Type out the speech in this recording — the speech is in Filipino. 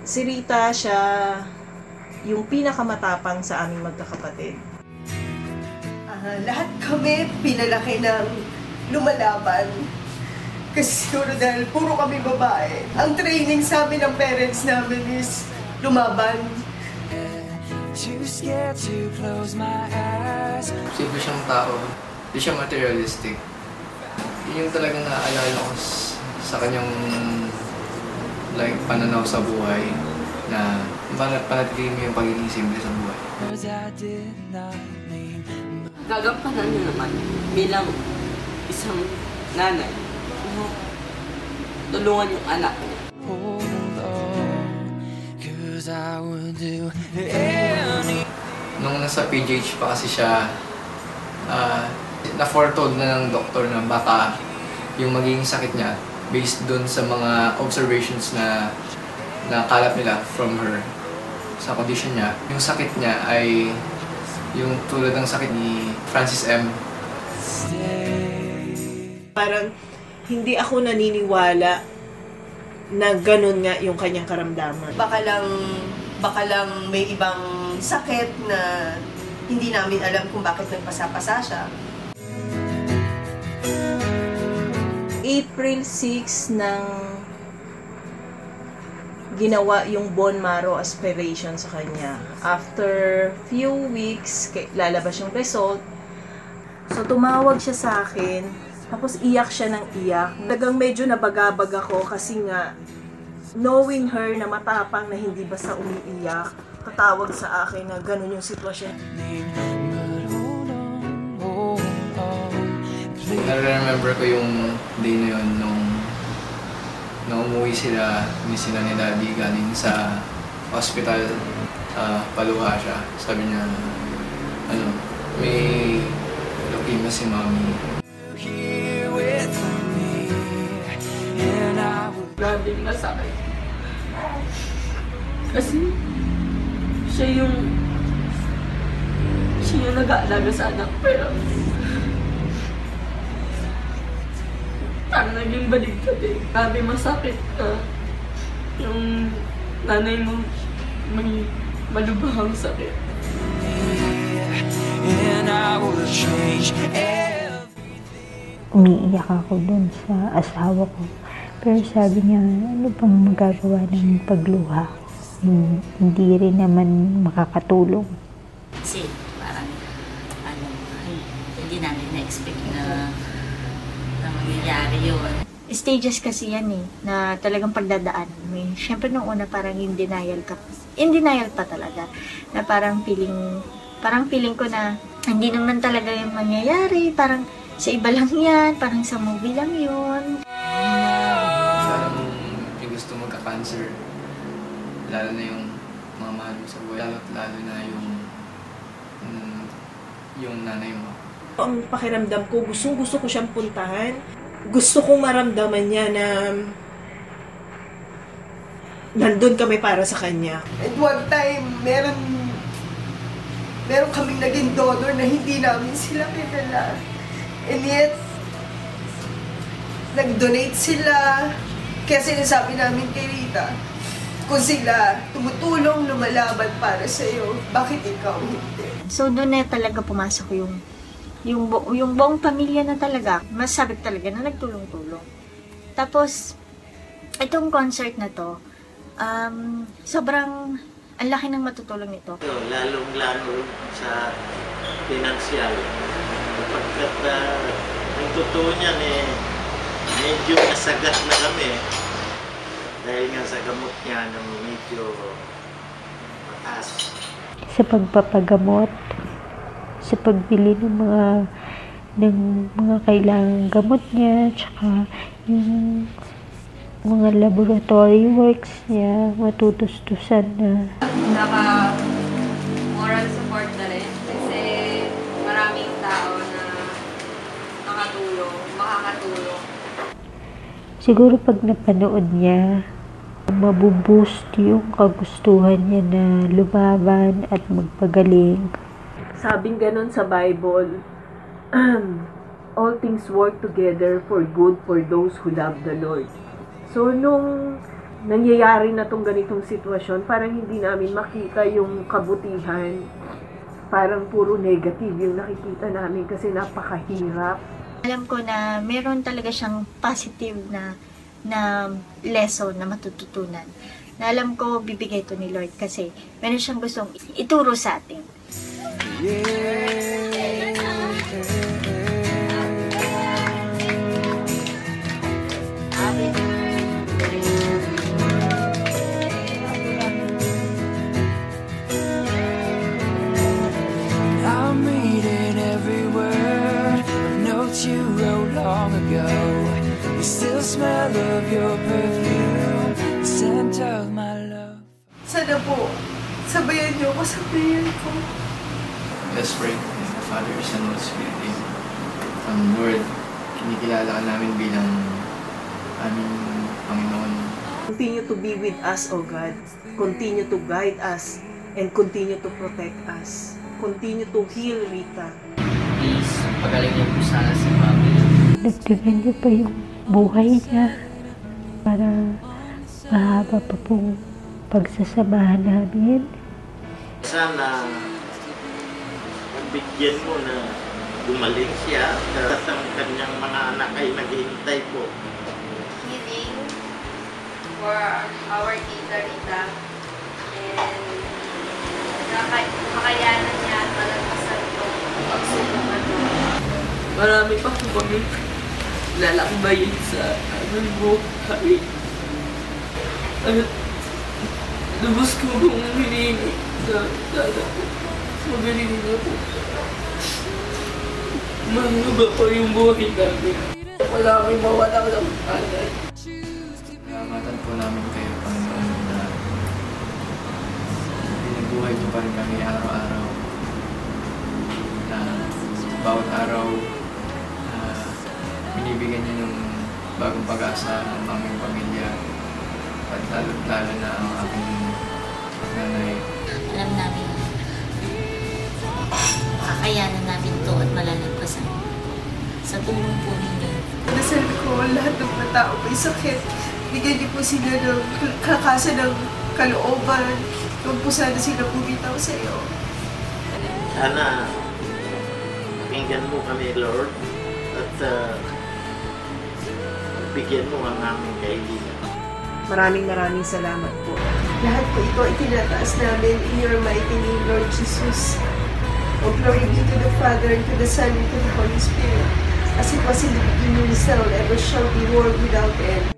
Si Rita, siya yung pinakamatapang sa aming magkakapatid. Lahat kami pinalaki ng lumalaban. Kasi siguro dahil puro kami babae. Ang training sa amin ng parents namin is lumaban. Simple siyang tao. Hindi siya materialistic. Yun yung talagang naaalala ko sa kanyang pananaw sa buhay na panatili mo yung pagiging simple sa buhay. Gagampanan niya naman bilang isang nanay. Tulungan yung anak niya. Nung nasa PGH pa kasi siya, na-foretold na ng doktor na baka yung magiging sakit niya based dun sa mga observations na nakalat nila from her sa condition niya. Yung sakit niya ay yung tulad ng sakit ni Francis M. Parang hindi ako naniniwala na ganun nga yung kanyang karamdaman. Baka lang may ibang sakit na hindi namin alam kung bakit nagpasa-pasa siya. April 6 nang ginawa yung bone marrow aspiration sa kanya. After few weeks, lalabas yung result. So tumawag siya sa akin, tapos iyak siya ng iyak. Talagang medyo nabagabag ako kasi nga knowing her na matapang na hindi basta umiiyak, tatawag sa akin na ganun yung sitwasyon. I-remember ko yung day na yun nung umuwi sila ni Daddy galing sa hospital, paluha siya. Sabi niya, may leukemia si Mommy. Grabing masakit. Kasi siya yung nag-aalaga sa anak, pero parang naging baligtad eh. Grabe masakit ka. Yung nanay mo may malubhang sakit. Umiiyak ako dun sa asawa ko. Pero sabi niya, ano bang magagawa ng pagluha? Hindi rin naman makakatulong. Kasi parang, hindi namin na-expect na mangyayari yun. Stages kasi yan eh, na talagang pagdadaan. Siyempre nung una parang in denial pa talaga. Na parang feeling ko na hindi naman talaga yung mangyayari, parang sa iba lang yan, parang sa movie lang yun. Parang yung gusto magka-cancer, lalo na yung mga mahal mo sa buhay, lalo na yung nanay mo. Ang pakiramdam ko, gusto ko siyang puntahan. Gusto kong maramdaman niya na nandun kami para sa kanya. And one time, meron kaming naging donor na hindi namin sila kilala. And yet, nag-donate sila. Kaya sinasabi namin kay Rita, kung sila tumutulong, lumalaban para sa'yo, bakit ikaw hindi? So doon na talaga pumasok yung buong pamilya na talaga, masasabi talaga na nagtulong-tulong. Tapos, itong concert na to, sobrang ang laki ng matutulong nito. Lalong-lalo sa pinansyal. Kapagkat ang totoo niyan medyo nasagat na kami. Dahil nga sa gamot niya na medyo mataas. Sa pagpapagamot, sa pagbili ng mga kailangang gamot niya, tsaka yung mga laboratory works niya, matutustusan na. Moral support na rin kasi maraming tao na makakatulong. Siguro pag napanood niya, mabuboost yung kagustuhan niya na lumaban at magpagaling. Sabing ganun sa Bible, all things work together for good for those who love the Lord. So, nung nangyayari na tong ganitong sitwasyon, parang hindi namin makita yung kabutihan. Parang puro negative yung nakikita namin kasi napakahirap. Alam ko na meron talaga siyang positive na lesson na matututunan. Na alam ko bibigay to ni Lord kasi meron siyang gustong ituro sa atin. I'm reading every word of notes you wrote long ago. The still smell of your perfume, the scent of my love. Sana po, sabayan niyo ako sa prayer ko. Let's pray. In the Father, Son, Holy Spirit. Lord, kinikilala ka namin bilang aming Panginoon. Continue to be with us, O God. Continue to guide us and continue to protect us. Continue to heal Rita. Please, pagaling niyo po sana si Mami. Dagdagan niyo pa yung buhay niya para mahaba pa po pagsasamahan namin. Sana bigyan mo na gumaling siya at ang kanyang mga anak ay naghihintay po. Healing for our tita Rita. And makayanan niya at malagpasan itong pagsulungan mo. Marami pa po kami lalakbayin sa aming buhay. At lubos ko pong hiningi sa dada ko. Magaling niya po. Mahaba pa yung buhay namin. Wala kami mawala ng panay. Salamatan po namin kayo, Panginoon, na binubuhay niyo pa rin kami araw-araw. Na bawat araw binibigyan niyo ng bagong pag-asa ng aming pamilya. At lalo na ang aking nanay. Alam namin, kakayanan namin to at malalagpasan. Sa tulong po ninyo. Dasal ko, lahat ng mga tao may sakit. Bigyan niyo po sila ng kalakasan ng kalooban. Huwag po sana sila bumitaw sa iyo. Sana pakinggan mo kami, Lord, at bigyan mo ang aming kaibigan. Maraming salamat po. Lahat po ito itinataas namin in your mighty name, Lord Jesus. O glory be to the Father, and to the Son, and to the Holy Spirit, as it was in the beginning, is now, and ever shall be, world without end.